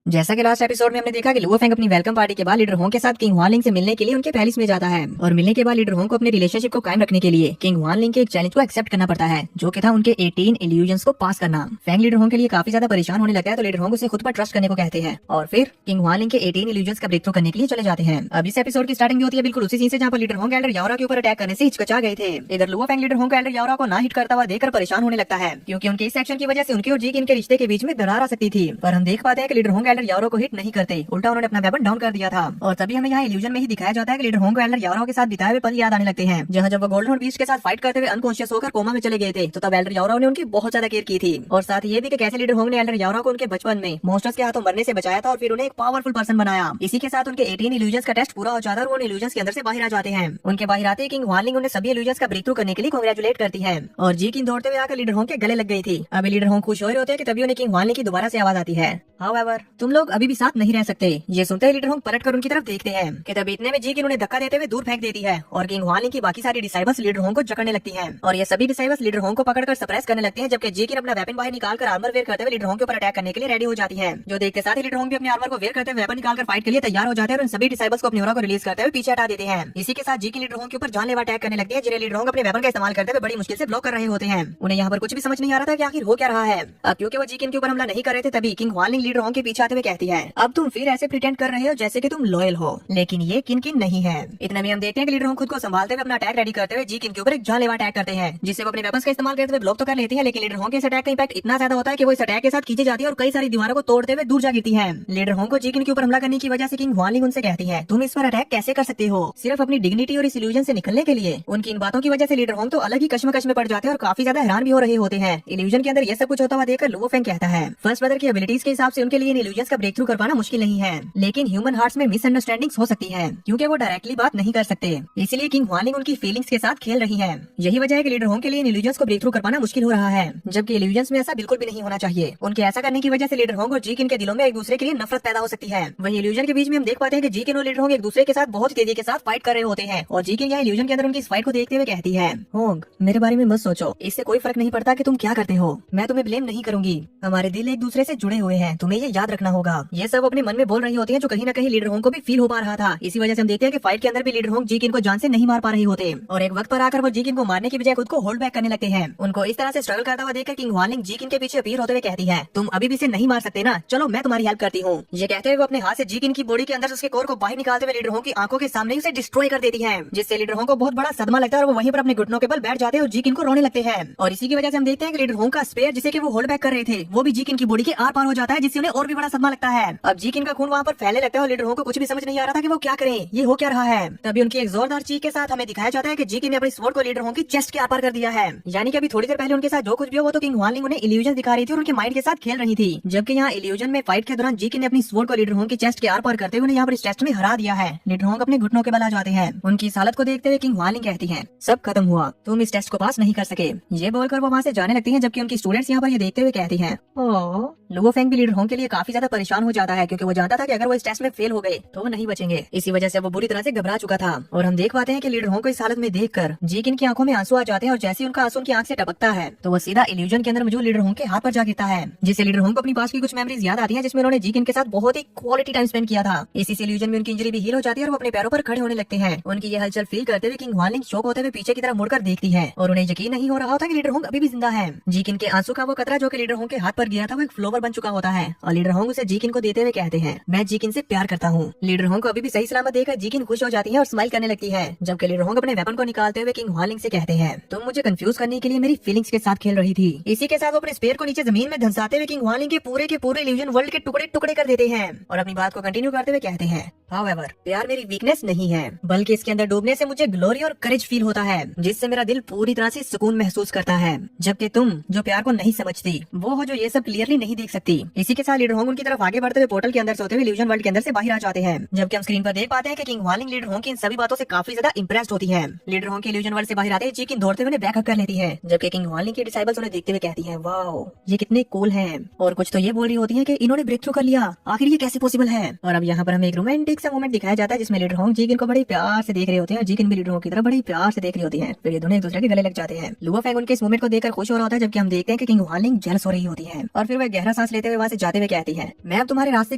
जैसा कि last episode में हमने देखा कि लुओ फेंग अपनी वेलकम पार्टी के बाद लीडर होंग के साथ किंग हुआनलिंग से मिलने के लिए उनके पैलेस में जाता है और मिलने के बाद लीडर होंग को अपने रिलेशनशिप को कायम रखने के लिए किंग हुआनलिंग के एक चैलेंज को एक्सेप्ट करना पड़ता है, जो कि था उनके 18 इल्यूजन्स को पास करना। फेंग लीडर होंग के लिए काफी ज्यादा परेशान होने लगता है, तो लीडर होंग उसे खुद पर ट्रस्ट करने को कहते हैं और फिर किंग हुआनलिंग के 18 इल्यूजन्स का ब्रेक थ्रू करने के लिए चले जाते हैं। अब इस एपिसोड की स्टार्टिंग भी होती है बिल्कुल उसी सीन से जहाँ पर लीडर होंग एल्डर याओरा के ऊपर अटैक करने से हिचकिचा गए थे। इधर लुओ फेंग लीडर होंग को एल्डर याओरा को ना हिट करता हुआ देखकर परेशान होने लगता है, क्योंकि उनके इस एक्शन की वजह से उनके और जी किन के रिश्ते के बीच में दरार आ सकती थी। पर हम देख पाते हैं कि लीडर होंग एल्डर याओरा को हिट नहीं करते, उल्टा उन्होंने अपना वेपन डाउन कर दिया था। और तभी हमें यहाँ इल्यूजन में ही दिखाया जाता है कि लीडर होंग को एल्डर याओरा के साथ बिताए हुए पल याद आने लगते हैं, जहाँ जब वो गोल्डन बीस्ट के साथ फाइट करते हुए अनकॉन्शियस होकर कोमा में चले गए थे, तो तब एल्डर याओरा ने उनकी बहुत ज्यादा केयर की थी। और साथ ये भी कि कैसे लीडर होंग ने एल्डर याओरा को उनके बचपन में मॉन्स्टर्स के हाथों मरने से बचाया था और फिर उन्हें एक पावरफुल पर्सन बनाया। इसी के साथ उनके 18 इल्यूजन्स का टेस्ट पूरा हो जाता है और वो इल्यूजन्स के अंदर से बाहर आ जाते हैं। उनके बाहर आते ही किंग हुआनलिंग उन्हें सभी इल्यूजन्स का ब्रेक थ्रू करने के लिए कांग्रेचुलेट करती है और जी किन दौड़ते हुए आकर लीडर होंग के गले लग गई थी। अभी लीडर होंग खुश हो रहे होते हैं कि तभी उन्हें किंग हुआनलिंग की दोबारा से आवाज आती है, हाउएवर तुम लोग अभी भी साथ नहीं रह सकते। ये सुनते ही लीडर होंग पलट कर उनकी तरफ देखते हैं कि तभी इतने में जी किन उन्हें धक्का देते हुए दूर फेंक देती है और किंग हुआनलिंग की बाकी सारी डिसाइबल्स लीडर होंग को जकड़ने लगती हैं और ये सभी डिसाइबल्स लीडर होंग को पकड़कर सप्रेस करने लगते हैं, जबकि जी किन अपना वेपन बाहर निकालकर आर्मर वेयर करते हुए लीडर होंग के ऊपर अटैक करने के लिए रेडी हो जाती है। जो देखते साथ ही लीडर होंग भी अपने आर्मर को वेयर करते हुए वेपन निकालकर फाइट के लिए तैयार हो जाते हैं और उन सभी डिसाइबल्स को अपनी ऑरा को रिलीज करते हुए पीछे हटा देते हैं। इसी के साथ जी किन लीडर होंग के ऊपर जानलेवा अटैक करने लगती है, जिन्हें लीडर होंग अपने वेपन का इस्तेमाल करते हुए बड़ी मुश्किल से ब्लॉक कर रहे होते हैं। उन्हें यहाँ पर कुछ भी समझ नहीं आ रहा था कि आखिर हो क्या रहा है। अब क्योंकि वो जी किन के ऊपर हमला नहीं कर रहे थे, तभी किंग हुआनलिंग लीडर होंग के पीछे आते हुए कहती है, अब तुम फिर ऐसे प्रिटेंड कर रहे हो जैसे कि तुम लॉयल हो, लेकिन ये किन किन नहीं है। इतना में हम देखते हैं कि लीडर होंग खुद को संभालते हुए अपना अटैक रेडी करते हुए जी किन के ऊपर एक जानलेवा अटैक करते हैं, जिससे वो अपने वेपन्स का इस्तेमाल करते हुए ब्लॉक तो कर लेती है, लेकिन लीडर होंग के इस अटैक का इंपैक्ट इतना ज्यादा होता है कि वो इस अटैक के साथ खींची जाती है और कई सारी दीवारों को तोड़ते हुए दूर जा गिरती है। लीडर होंग को जी किन के ऊपर हमला करने की वजह से किंग हुआनलिंग उनसे कहती है, तुम इस पर अटैक कैसे कर सकते हो, सिर्फ अपनी डिग्निटी और इस इल्यूजन से निकलने के लिए। उनकी इन बातों की वजह से लीडर होंग तो अलग ही कश्मकश में पड़ जाते हैं और काफी ज्यादा हैरान भी हो रहे होते हैं। इल्यूजन के अंदर ये सब कुछ होता हुआ देखकर लुओ फेंग कहता है, फर्स्ट ब्रदर की एबिलिटीज के हिसाब से उनके लिए इन इल्यूजन्स का ब्रेक थ्रू कर पाना मुश्किल नहीं है, लेकिन ह्यूमन हार्ट्स में मिसअंडरस्टैंडिंग्स हो सकती है क्योंकि वो डायरेक्टली बात नहीं कर सकते, इसलिए किंग हुआनलिंग उनकी फीलिंग्स के साथ खेल रही है। यही वजह है कि लीडर होंग के लिए इन इल्यूजन्स को ब्रेक थ्रू कर पाना मुश्किल हो रहा है, जबकि इल्यूजन्स में ऐसा बिल्कुल भी नहीं होना चाहिए। उनके ऐसा करने की वजह से लीडर होंग और जी किन के दिलों में एक दूसरे के लिए नफरत पैदा हो सकती है। वही इल्यूजन के बीच में हम देख पाते हैं कि जी किन और लीडर होंग एक दूसरे के साथ बहुत तेजी के साथ फाइट कर रहे होते हैं और जी किन यहाँ इल्यूजन के अंदर उनकी इस फाइट को देखते हुए कहती है, होंग मेरे बारे में मत सोचो, इससे कोई फर्क नहीं पड़ता कि तुम क्या करते हो, मैं तुम्हें ब्लेम नहीं करूंगी, हमारे दिल एक दूसरे से जुड़े हुए हैं, तुम्हें ये याद रखना होगा। ये सब अपने मन में बोल रही होती है, जो कहीं न कहीं लीडर होंग को भी फील हो पा रहा था। इसी वजह से हम देखते हैं कि फाइट के अंदर भी लीडर होंग जी किन को जान से नहीं मार पा रहे होते और एक वक्त पर आकर वो जी किन को मारने की बजाय खुद को होल्ड बैक करने लगते हैं। उनको इस तरह से स्ट्रगल करता हुआ देखकर किंग हुआनलिंग जी किन के पीछे अपीयर होते हुए कहती है, तुम अभी भी इसे नहीं मार सकते ना, चलो मैं तुम्हारी हेल्प करती हूँ। ये कहते हुए वो अपने हाथ से जी किन की बॉडी के अंदर से उसके कोर को बाहर निकालते हुए लीडर होंग की आंखों के सामने उसे डिस्ट्रॉय कर देती है, जिससे लीडर होंग को बहुत बड़ा सदमा लगता है और वो वहीं पर अपने घुटनों के बल बैठ जाते हैं और जी किन को रोने लगते हैं। और इसी की वजह से हम देखते हैं कि लीडर होंग का स्पेयर जिसे कि वो होल्ड बैक कर रहे थे, वो भी जी किन की बॉडी के आर पार हो जाता है, जिससे उन्हें और भी बड़ा सदमा लगता है। अब जी किन का खून वहाँ पर फैलने लगता है और लीडर होंग को कुछ भी समझ नहीं आ रहा था कि वो क्या करें, ये हो क्या रहा है। तभी उनकी एक जोरदार चीख के साथ हमें दिखाया जाता है कि जी किन ने अपनी स्वॉर्ड को लीडर होंग की चेस्ट के आर पार कर दिया है। यानी कि अभी थोड़ी देर पहले उनके साथ जो कुछ भी हो वो तो किंग हुआनलिंग उन्हें इल्यूजन दिखा रही थी और उनके माइंड के साथ खेल रही थी, जबकि यहाँ इल्यूजन में फाइट के दौरान जी किन ने अपनी स्वॉर्ड को लीडर होंग की चेस्ट के आर पार करते हुए उन्हें यहाँ पर इस टेस्ट में हरा दिया है। लीडर होंग अपने घुटनों के बल आ जाते हैं। उनकी इस हालत को देखते हुए किंग हुआनलिंग कहती है, सब खत्म हुआ, तुम इस टेस्ट को पास नहीं कर सके। ये बोलकर वो वहाँ से जाने लगती है, जबकि उनकी स्टूडेंट्स यहाँ पर ये देखते हुए कहती है, ओह। लुओ फेंग भी लीडर होंग के लिए काफी ज्यादा परेशान हो जाता है, क्योंकि वो जानता था कि अगर वो इस टेस्ट में फेल हो गए तो वो नहीं बचेंगे। इसी वजह से वो बुरी तरह से घबरा चुका था और हम देख पाते हैं कि लीडर होंग को इस हालत में देखकर जी किन की आंखों में आंसू आ जाते हैं और जैसे ही उनका आंसू उनकी आंख से टपकता है तो वो सीधा इल्यूजन के अंदर मौजूद लीडर होंग के हाथ पर जा गिरता है, जिससे लीडर होंग को अपनी पास की कुछ मेमोरीज याद आती है, जिसमें उन्होंने जी किन के साथ बहुत ही क्वालिटी टाइम स्पेंड किया था। इसी से इल्यूजन में उनकी इंजरी भी हील हो जाती है और वो अपने पैरों पर खड़े होने लगते हैं। उनकी ये हलचल फील करते हुए किंग हुआनलिंग शॉक होते हुए पीछे की तरफ मुड़कर देखती है और उन्हें यकीन नहीं हो रहा होता कि लीडर होंग अभी भी जिंदा है। जी किन के आंसू का वो कतरा जो कि लीडर होंग के हाथ पर गिरा था वो एक फ्लोवर बन चुका होता है और लीडर होंग उसे जी किन को देते हुए कहते हैं, मैं जी किन से प्यार करता हूँ। लीडर होंग को अभी भी सही सलामत देखकर जी किन खुश हो जाती है और स्माइल करने लगती है, जबकि लीडर होंग अपने वेपन को निकालते हुए किंग हुआनलिंग से कहते हैं, तुम मुझे कंफ्यूज करने के लिए मेरी फीलिंग्स के साथ खेल रही थी। इसी के साथ वो अपने स्पेयर को नीचे जमीन में धंसाते हुए किंग हुआनलिंग के पूरे इल्यूजन वर्ल्ड के टुकड़े टुकड़े कर देते हैं और अपनी बात को कंटिन्यू करते हुए कहते हैं, हाउएवर प्यार मेरी वीकनेस नहीं है, बल्कि इसके अंदर डूबने से मुझे ग्लोरी और करेज फील होता है, जिससे मेरा दिल पूरी तरह से सुकून महसूस करता है, जबकि तुम जो प्यार को नहीं समझती वो हो जो ये सब क्लियरली नहीं देख सकती। इसी के साथ लीडर होंग उनकी तरफ आगे बढ़ते हुए पोर्टल के अंदर से होते हुए इल्यूजन वर्ल्ड के अंदर से बाहर आ जाते हैं, जबकि हम स्क्रीन पर देख पाते हैं कि किंग हुआनलिंग लीडर होंग की इन सभी बातों से काफी ज्यादा इंप्रेस्ड होती है। लीडर होंग के इल्यूजन वर्ल्ड से बाहर आते ही जी किन दौड़ते हुए बैकअप कर लेती है, जबकि किंग हुआनलिंग की डिसाइबल्स उन्हें देखते हुए कहती हैं, वाओ ये कितने कूल हैं, और कुछ तो ये बोल रही होती है कि इन्होंने ब्रेक थ्रू कर लिया, आखिर ये कैसे पॉसिबल है। और अब यहाँ पर हमें एक रोमांटिक सा मोमेंट दिखाया जाता है जिसमें लीडर होंग जीकिन को बड़े प्यार से देख रहे होते हैं, जीकिन भी लीडर होंग की तरफ बड़ी प्यार से देख रही होती है। फिर ये दोनों एक दूसरे के गले लग जाते हैं। लुओ फेंग उनके इस मोमेंट को देखकर खुश हो रहा होता है, जबकि हम देखते हैं कि किंग हुआनलिंग जेलस हो रही होती है और फिर वह गहरा सांस लेते हुए वहाँ से जाते हुए कहती है, मैं अब तुम्हारे रास्ते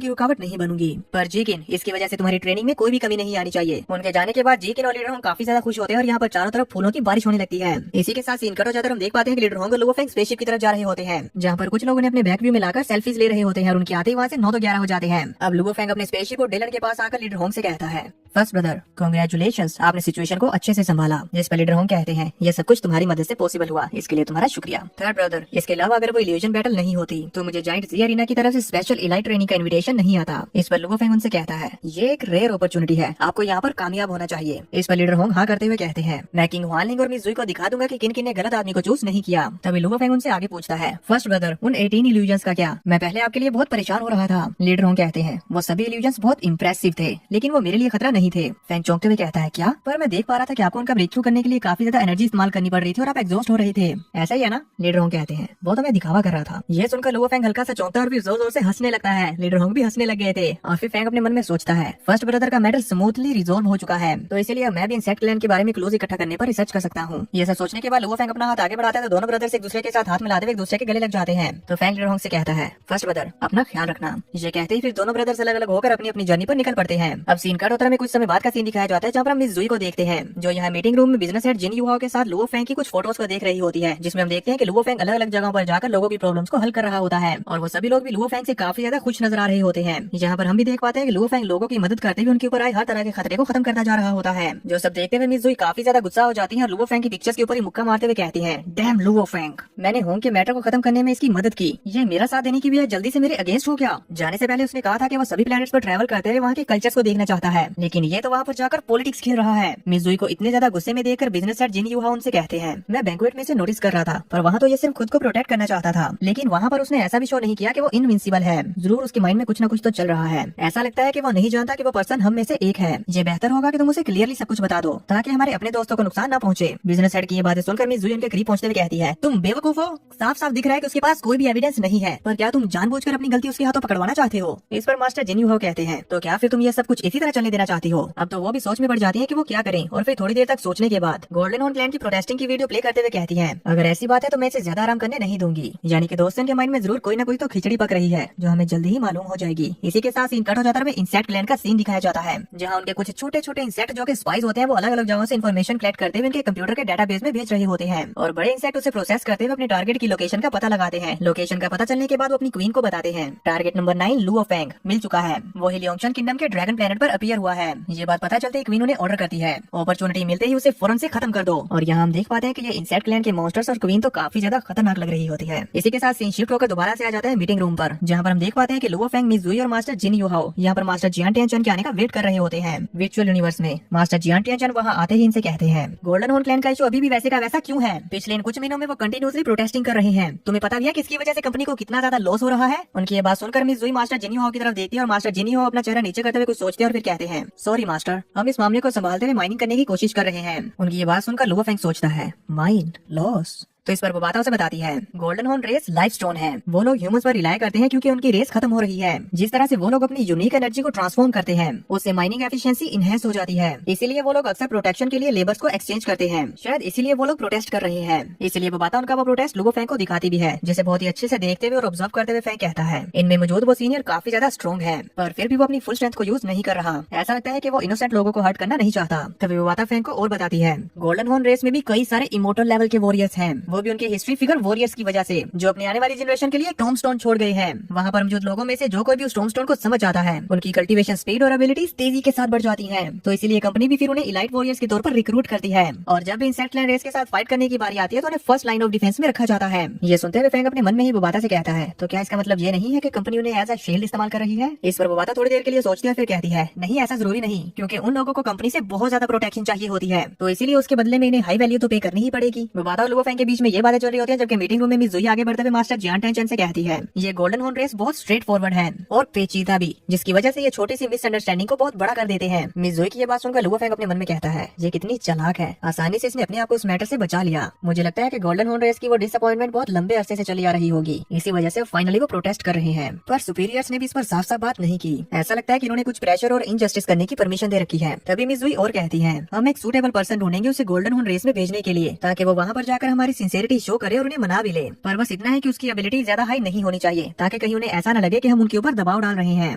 की रुकावट नहीं बनूंगी, पर जीकिन इसकी वजह से तुम्हारी ट्रेनिंग में कोई भी कमी नहीं आनी चाहिए। उनके जाने के बाद जीकिन और लीडर होंग काफी ज्यादा खुश होते हैं और यहाँ पर चारों तरफ फूलों की बारिश होने लगती है। इसी के साथ सीन कट हो जाकर हम देख पाते हैं कि लीडर होंग और लुओ फेंग स्पेसशिप की तरफ जा रहे होते हैं, जहाँ पर कुछ लोगों ने अपने बैक व्यू में लाकर सेल्फीज ले रहे होते हैं और उनके आते ही वहाँ से 9 तो 11 हो जाते हैं। अब लुओ फेंग अपने स्पेसशिप को डेलन के पास आकर लीडर होंग से कहता है, फर्स्ट ब्रदर कांग्रेचुलेशंस, आपने सिचुएशन को अच्छे से संभाला। जिस पर लीडर होंग कहते हैं, ये सब कुछ तुम्हारी मदद से पॉसिबल हुआ, इसके लिए तुम्हारा शुक्रिया। थर्ड ब्रदर, इसके अलावा अगर वो इल्यूजन बैटल नहीं होती तो मुझे जायंट जी अरीना की तरफ से स्पेशल इलाइट ट्रेनिंग का इन्विटेशन नहीं आता। इस पर लुओ फेंग उनसे कहता है, ये एक रेयर अपॉर्चुनिटी है, आपको यहाँ पर कामयाब होना चाहिए। इस पर लीडर होंग हाँ करते हुए कहते हैं, मैं किंग हुआनलिंग और मिस जुई को दिखा दूंगा कि किन किन ने गलत आदमी को चूज नहीं किया। तभी लुओ फेंग उनसे आगे पूछता है, फर्स्ट ब्रदर उन 18 इल्यूजन्स का क्या? मैं पहले आपके लिए बहुत परेशान हो रहा था। लीडर होंग कहते हैं, वो सभी इल्यूजन्स बहुत इंप्रेसिव थे, लेकिन वो मेरे लिए खतरा नहीं थे। फेंग चौंकते हुए कहता है, क्या? पर मैं देख पा रहा था कि आपको उनका ब्रेक थ्रू करने के लिए काफी ज्यादा एनर्जी इस्तेमाल करनी पड़ रही थी और आप एग्जॉस्ट हो रहे थे, ऐसा ही है ना? लीडर होंग कहते हैं, वो तो मैं दिखावा कर रहा था। ये सुनकर लुओ फेंग हल्का सा चौंकता है और फिर जोर जोर से हंसने लगता है। लीडर होंग भी हंसने लग गए थे और फिर फेंग अपने मन में सोचता है, फर्स्ट ब्रदर का मैटर स्मूथली रिजॉल्व हो चुका है, तो इसलिए मैं भी इंसेक्ट क्लैन के बारे में क्लूज इकट्ठा करने पर रिसर्च कर सकता हूँ। ये सब सोचने के बाद लुओ फेंग अपना हाथ आगे बढ़ाता है तो दोनों ब्रदर्स एक दूसरे के साथ हाथ मिलाते हुए एक दूसरे के गले लग जाते हैं। तो फेंग लीडर होंग से कहता है, फर्स्ट ब्रदर अपना ख्याल रखना। ये कहते ही फिर दोनों ब्रदर्स अलग अलग होकर अपनी अपनी जर्नी पर निकल पड़ते हैं। अब सीन कट होता है, कुछ समय बाद का सीन दिखाया जाता है जहाँ पर हम मिस जुई को देखते हैं, जो यहाँ मीटिंग रूम में बिजनेस हेड जिन युवाओं के साथ लुओ फेंग की कुछ फोटोज को देख रही होती है, जिसमें हम देखते हैं कि लुओ फेंग अलग अलग जगहों पर जाकर लोगों की प्रॉब्लम्स को हल कर रहा होता है और वो सभी लोग भी लुओ फेंग से काफी ज्यादा खुश नजर आ रहे होते हैं। यहाँ पर हम भी देख पाते हैं कि लुओ फेंग लोगों की मदद करते हुए उनके ऊपर आए हर तरह के खतरे को खत्म करता जा रहा होता है। जो सब देखते हुए मिस जुई काफी ज्यादा गुस्सा हो जाती है और लुओ फेंग की पिक्चर्स के ऊपर ही मुक्का मारते हुए कहती है, डैम लुओ फेंग, मैंने होंग के मैटर को खत्म करने में इसकी मदद की, ये मेरा साथ देने की भी जल्दी से मेरे अगेंस्ट हो गया। जाने से पहले उसने कहा था कि वो सभी प्लैनेट्स पर ट्रैवल करते हुए वहाँ के कल्चर्स को देखना चाहता है, लेकिन ये तो वहाँ पर जाकर पॉलिटिक्स खेल रहा है। मिस जुई को इतने ज्यादा गुस्से में देखकर बिजनेस हेड जिन युवा उनसे कहते हैं, मैं बैंक्वेट में से नोटिस कर रहा था, पर वहाँ तो ये सिर्फ खुद को प्रोटेक्ट करना चाहता था, लेकिन वहाँ पर उसने ऐसा भी शो नहीं किया कि वो इनविंसिबल है। जरूर उसके माइंड में कुछ न कुछ तो चल रहा है। ऐसा लगता है कि वो नहीं जानता कि वो पर्सन हम में से एक है। ये बेहतर होगा कि तुम उसे क्लियरली सब कुछ बता दो ताकि हमारे अपने दोस्तों को नुकसान न पहुंचे। बिजनेस हेड की ये बातें सुनकर मिस जुई उनके करीब पहुंचते हुए कहती है, तुम बेवकूफ हो, साफ साफ दिख रहा है कि उसके पास कोई भी एविडेंस नहीं है, पर क्या तुम जानबूझकर अपनी गलती उसके हाथों पकड़वाना चाहते हो? इस पर मास्टर जिन युवा कहते हैं, तो क्या फिर तुम ये सब कुछ इसी तरह चलने देना चाहती हो? अब तो वो भी सोच में पड़ जाती है कि वो क्या करें और फिर थोड़ी देर तक सोचने के बाद गोल्डन हॉर्न क्लैन की प्रोटेस्टिंग की वीडियो प्ले करते हुए कहती है, अगर ऐसी बात है तो मैं इसे ज्यादा आराम करने नहीं दूंगी। यानी कि दोस्तों के माइंड में जरूर कोई ना कोई तो खिचड़ी पक रही है जो हमें जल्दी ही मालूम हो जाएगी। इसी के साथ सीन कट हो जाता है, इंसेक्ट क्लैन का सीन दिखाया जाता है, जहाँ उनके कुछ छोटे छोटे इंसेक्ट जो कि स्पाइस होते हैं वो अलग अलग जगहों से इन्फॉर्मेशन कलेक्ट करते हुए उनके कंप्यूटर के डेटाबेस में भेज रहे होते हैं और बड़े इंसेक्ट उसे प्रोसेस करते हुए अपने टारगेट की लोकेशन का पता लगाते हैं। लोकेशन का पता चलने के बाद वो अपनी क्वीन को बताते हैं, टारगेट नंबर 9 लुओ फेंग मिल चुका है, वो हिलियोंगशन किंगडम के ड्रैगन प्लेनेट पर अपीयर हुआ है। ये बात पता चलते ही क्वीन उन्हें ऑर्डर करती है, अपॉर्चुनिटी मिलते ही उसे फौरन से खत्म कर दो। और यहाँ हम देख पाते हैं कि ये इंसेक्ट क्लैन के मॉन्स्टर्स और क्वीन तो काफी ज्यादा खतरनाक लग रही होती है। इसी के साथ सीन शिफ्ट होकर दोबारा से आ जाता है मीटिंग रूम पर, जहाँ पर हम देख पाते हैं कि लुओ फेंग, मिस जुई और मास्टर जिन युहाओ यहाँ पर मास्टर जियान टियानचन के आने का वेट कर रहे होते हैं। वर्चुअल यूनिवर्स में मास्टर जियान टियानचन वहाँ आते ही इनसे कहते हैं, गोल्डन हॉर्न क्लैन का इशू अभी भी वैसे का वैसा क्यों है? पिछले इन कुछ महीनों में वो कंटिन्यूअसली प्रोटेस्टिंग कर रहे हैं, तुम्हें पता भी है किसकी वजह से कंपनी को कितना ज्यादा लॉस हो रहा है? उनकी ये बात सुनकर मिस जुई मास्टर जिन युहाओ की तरफ देखती है और मास्टर जिन युहाओ अपना चेहरा नीचे करते हुए कुछ सोचते हैं और फिर कहते हैं, सॉरी मास्टर, हम इस मामले को संभालते हुए माइनिंग करने की कोशिश कर रहे हैं। उनकी ये बात सुनकर लुओ फेंग सोचता है, माइंड लॉस? तो इस पर वो बात उसे बताती है, golden horn race life stone है, वो लोग ह्यूमंस पर रिलाई करते हैं क्योंकि उनकी रेस खत्म हो रही है। जिस तरह से वो लोग अपनी यूनिक एनर्जी को ट्रांसफॉर्म करते हैं उससे माइनिंग एफिशिएंसी इनहेंस हो जाती है, इसीलिए वो लोग अक्सर प्रोटेक्शन के लिए लेबर्स को एक्सचेंज करते हैं। शायद इसीलिए वो लोग प्रोटेस्ट कर रहे हैं। इसलिए वो बात उनका वो प्रोटेस्ट लुओ फेंग को दिखाती भी है, जिसे बहुत ही अच्छे से देखते हुए और ऑब्जर्व करते हुए फेंग कहता है, इनमें मौजूद वो सीनियर काफी ज्यादा स्ट्रॉन्ग है, पर फिर भी वो अपनी फुल स्ट्रेंथ को यूज नहीं कर रहा। ऐसा लगता है कि वो इनोसेंट लोगों को हर्ट करना नहीं चाहता। तभी वो बात फेंग को और बताती है, गोल्डन हॉर्न रेस में भी कई सारे इमोर्टल लेवल के वॉरियर्स हैं, वो भी उनके हिस्ट्री फिगर वॉरियर्स की वजह से, जो अपनी आने वाली जनरेशन के लिए टॉम स्टोन छोड़ गए हैं। वहाँ पर मौजूद लोगों में से जो कोई भी उस टॉम स्टोन को समझ आता है उनकी कल्टीवेशन स्पीड और एबिलिटीज तेजी के साथ बढ़ जाती है। तो इसीलिए कंपनी भी फिर उन्हें इलाइट वॉरियर्स के तौर पर रिक्रूट करती है और जब भी इंसेक्ट क्लैन रेस के साथ फाइट करने की बारी आती है तो उन्हें फर्स्ट लाइन ऑफ डिफेंस में रखा जाता है। ये सुनते हुए फेंग अपने मन में ही बुबाता से कहता है, तो क्या इसका मतलब ये नहीं है कि कंपनी उन्हें एज अ शील्ड इस्तेमाल कर रही है? इस पर बुबाता थोड़ी देर के लिए सोचती है फिर कहती है, नहीं ऐसा जरूरी नहीं, क्योंकि उन लोगों को कंपनी से बहुत ज्यादा प्रोटेक्शन चाहिए होती है, तो इसीलिए उसके बदले में इन्हें हाई वैल्यू तो पे करनी ही पड़ेगी। बुबाता और लुओ फेंग के बीच में ये बातें चल रही होती है, जबकि मीटिंग रूम में मिस जुई आगे बढ़ते हुए मास्टर जियान टेंशन से कहती है ये गोल्डन हॉर्न रेस बहुत स्ट्रेट फॉरवर्ड है और पेचीदा भी, जिसकी वजह से ये छोटी सी मिसअंडरस्टैंडिंग को बहुत बड़ा कर देते हैं। मिस जुई की ये बात सुनकर लुओ फेंग अपने मन में कहता है ये कितनी चालाक है, आसानी से इसने अपने आप को उस मैटर से बचा लिया। मुझे लगता है कि गोल्डन हॉर्न रेस की वो डिसअपॉइंटमेंट बहुत लंबे अरसे से चली आ रही होगी, इसी वजह से फाइनली वो प्रोटेस्ट कर रहे हैं। पर सुपीरियर्स ने भी इस पर साफ साफ बात नहीं की। ऐसा लगता है कि इन्होंने कुछ प्रेशर और इनजस्टिस करने की परमिशन दे रखी है। तभी मिस जुई और कहती है हम एक सूटेबल पर्सन ढूंढेंगे उसे गोल्डन हॉर्न रेस में भेजने के लिए, ताकि वो वहाँ पर जाकर हमारी सिंसियरिटी शो करे और उन्हें मना भी ले। पर बस इतना है कि उसकी एबिलिटी ज्यादा हाई नहीं होनी चाहिए, ताकि कहीं उन्हें ऐसा न लगे कि हम उनके ऊपर दबाव डाल रहे हैं।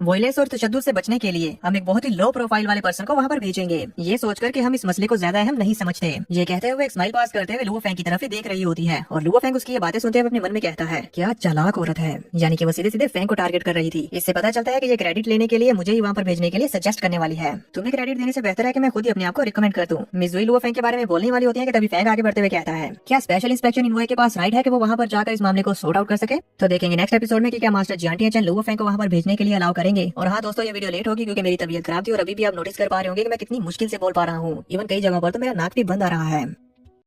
वॉयलेंस और तशद्दुद से बचने के लिए हम एक बहुत ही लो प्रोफाइल वाले पर्सन को वहाँ पर भेजेंगे, ये सोचकर कि हम इस मसले को ज्यादा अहम नहीं समझते। ये कहते हुए एक स्माइल पास करते हुए लुओ फेंग की तरफ ही देख रही होती है और लुओ फेंग उसकी ये बातें सुनते हुए अपने मन में कहता है क्या चालाक औरत है, यानी कि वो सीधे सीधे फेंग को टारगेट कर रही थी। इससे पता चलता है कि ये क्रेडिट लेने के लिए मुझे ही वहाँ पर भेजने के लिए सजेस्ट करने वाली है। तुम्हें क्रेडिट देने से बेहतर है कि मैं खुद ही अपने आप को रिकमेंड कर दूं। मिस जुई लुओ फेंग के बारे में बोलने वाली होती है कि तभी फेंग आगे बढ़ते हुए कहता है क्या स्पेशल इंस्पेक्शन इनवॉय के पास राइट है कि वो वहाँ पर जाकर इस मामले को सॉर्ट आउट कर सके। तो देखेंगे नेक्स्ट एपिसोड में कि क्या मास्टर जियान टेंशन लुओ फेंग को वहाँ पर भेजने के लिए अलाउ करेंगे। और हाँ दोस्तों, ये वीडियो लेट होगी क्योंकि मेरी तबीयत खराब थी और अभी भी आप नोटिस कर पा रहे होंगे कि मैं कितनी मुश्किल से बोल पा रहा हूँ। इवन कई जगहों पर तो मेरा नाक भी बंद आ रहा है।